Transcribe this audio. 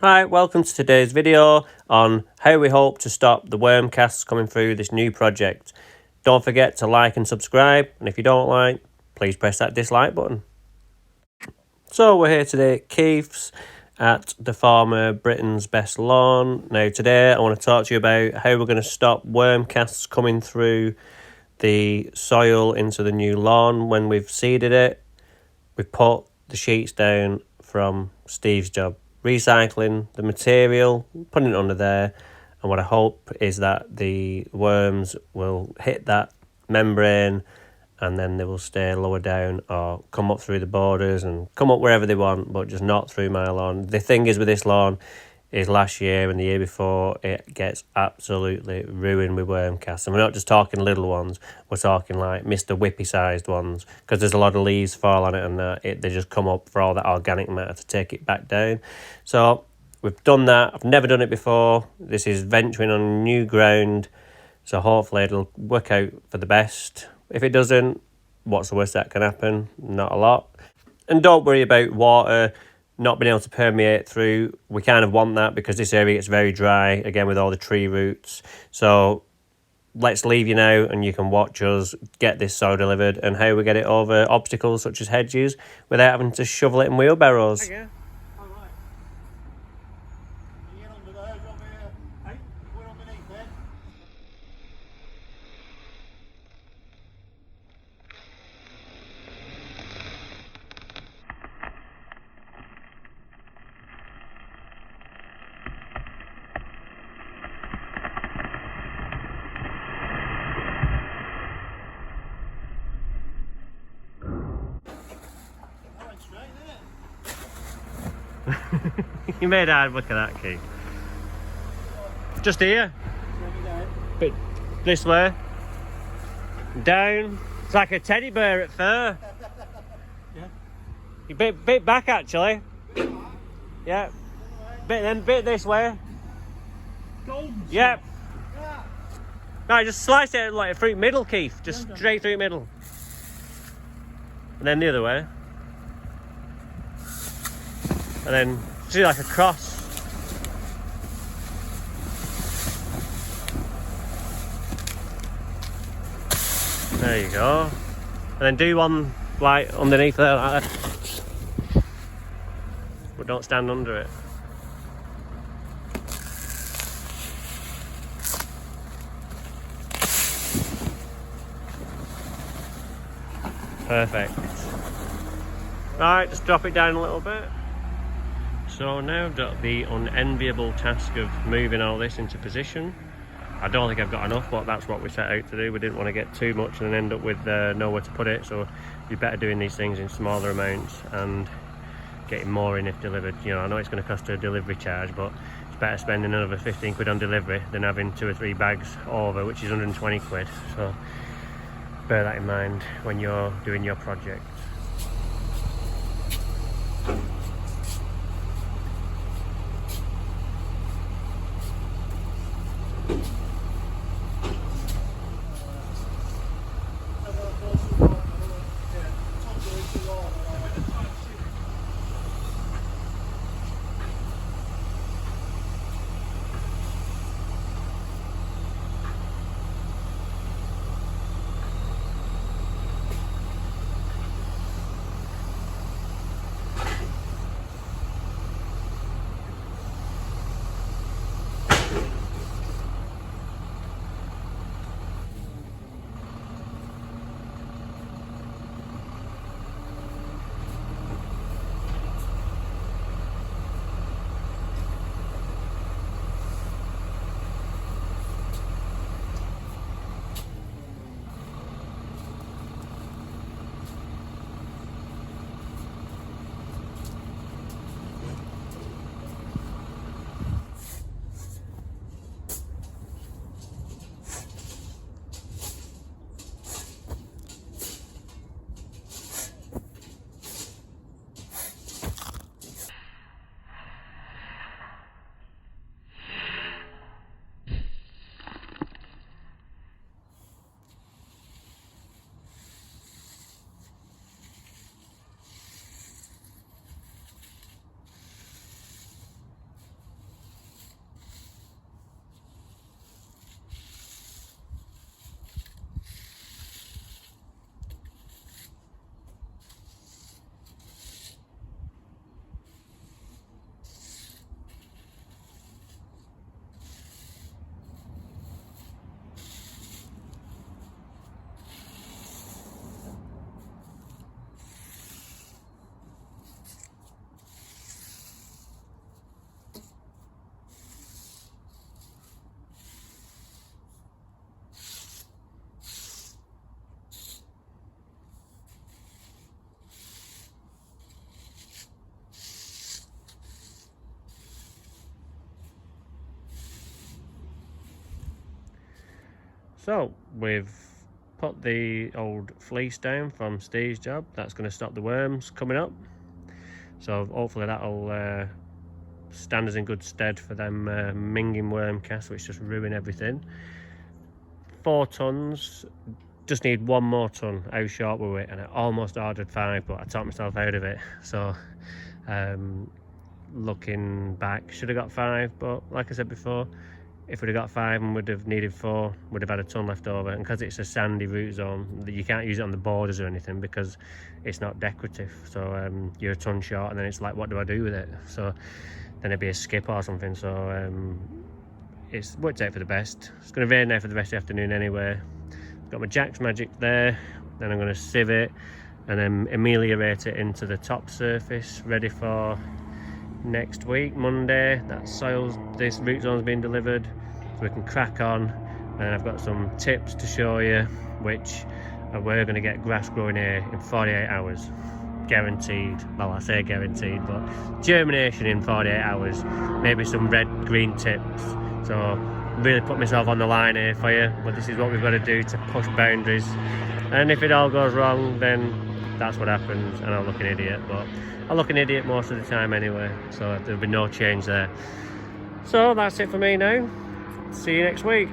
Hi, welcome to today's video on how we hope to stop the worm casts coming through this new project. Don't forget to like and subscribe, and if you don't like, please press that dislike button. So we're here today at Keith's at the farmer Britain's Best Lawn. Now today I want to talk to you about how we're going to stop worm casts coming through the soil into the new lawn. When we've seeded it, we've put the sheets down from Steve's job, recycling the material, putting it under there, and what I hope is that the worms will hit that membrane and then they will stay lower down or come up through the borders and come up wherever they want, but just not through my lawn. The thing is with this lawn is last year and the year before it gets absolutely ruined with worm casts, and we're not just talking little ones, we're talking like Mr. Whippy sized ones, because there's a lot of leaves fall on it and they just come up for all that organic matter to take it back down. So we've done that. I've never done it before. This is venturing on new ground, so hopefully it'll work out for the best. If it doesn't, what's the worst that can happen? Not a lot. And don't worry about water not being able to permeate through. We kind of want that because this area gets very dry, again with all the tree roots. So let's leave you now and you can watch us get this soil delivered and how we get it over obstacles such as hedges without having to shovel it in wheelbarrows. Okay. All right. You get under there, drop here. Hey, we're underneath there. You made hard look at that, Keith. Just here. Bit this way. Down. It's like a teddy bear at fur. Yeah. You bit back actually. Yeah. Bit this way. Golden. Yep. Yeah. Right, just slice it like through middle, Keith. Just straight through middle. And then the other way. And then do like a cross. There you go. And then do one like underneath there like that. But don't stand under it. Perfect. Right, just drop it down a little bit. So now I've got the unenviable task of moving all this into position. I don't think I've got enough, but that's what we set out to do. We didn't want to get too much and then end up with nowhere to put it, so you're better doing these things in smaller amounts and getting more in if delivered. You know, I know it's going to cost a delivery charge, but it's better spending another 15 quid on delivery than having 2 or 3 bags over, which is 120 quid. So bear that in mind when you're doing your project. So we've put the old fleece down from Steve's job. That's going to stop the worms coming up. So hopefully that'll stand us in good stead for them minging worm casts, which just ruin everything. 4 tons. Just need 1 more ton. How short were we? And I almost ordered 5, but I talked myself out of it. So looking back, should have got 5, but like I said before, if we'd have got 5 and would have needed 4, would have had a ton left over. And because it's a sandy root zone, you can't use it on the borders or anything because it's not decorative. So you're a ton short, and then it's like, what do I do with it? So then it'd be a skip or something. So it's worked out for the best. It's going to rain now for the rest of the afternoon anyway. Got my Jack's Magic there, then I'm going to sieve it and then ameliorate it into the top surface, ready for next week, Monday. This root zone's been delivered, so we can crack on. And I've got some tips to show you, which we're going to get grass growing here in 48 hours. Guaranteed. Well, I say guaranteed, but germination in 48 hours. Maybe some red-green tips. So really put myself on the line here for you, but this is what we've got to do to push boundaries. And if it all goes wrong, then that's what happens, and I'll look an idiot. But I look an idiot most of the time anyway, so there'll be no change there. So that's it for me now. See you next week.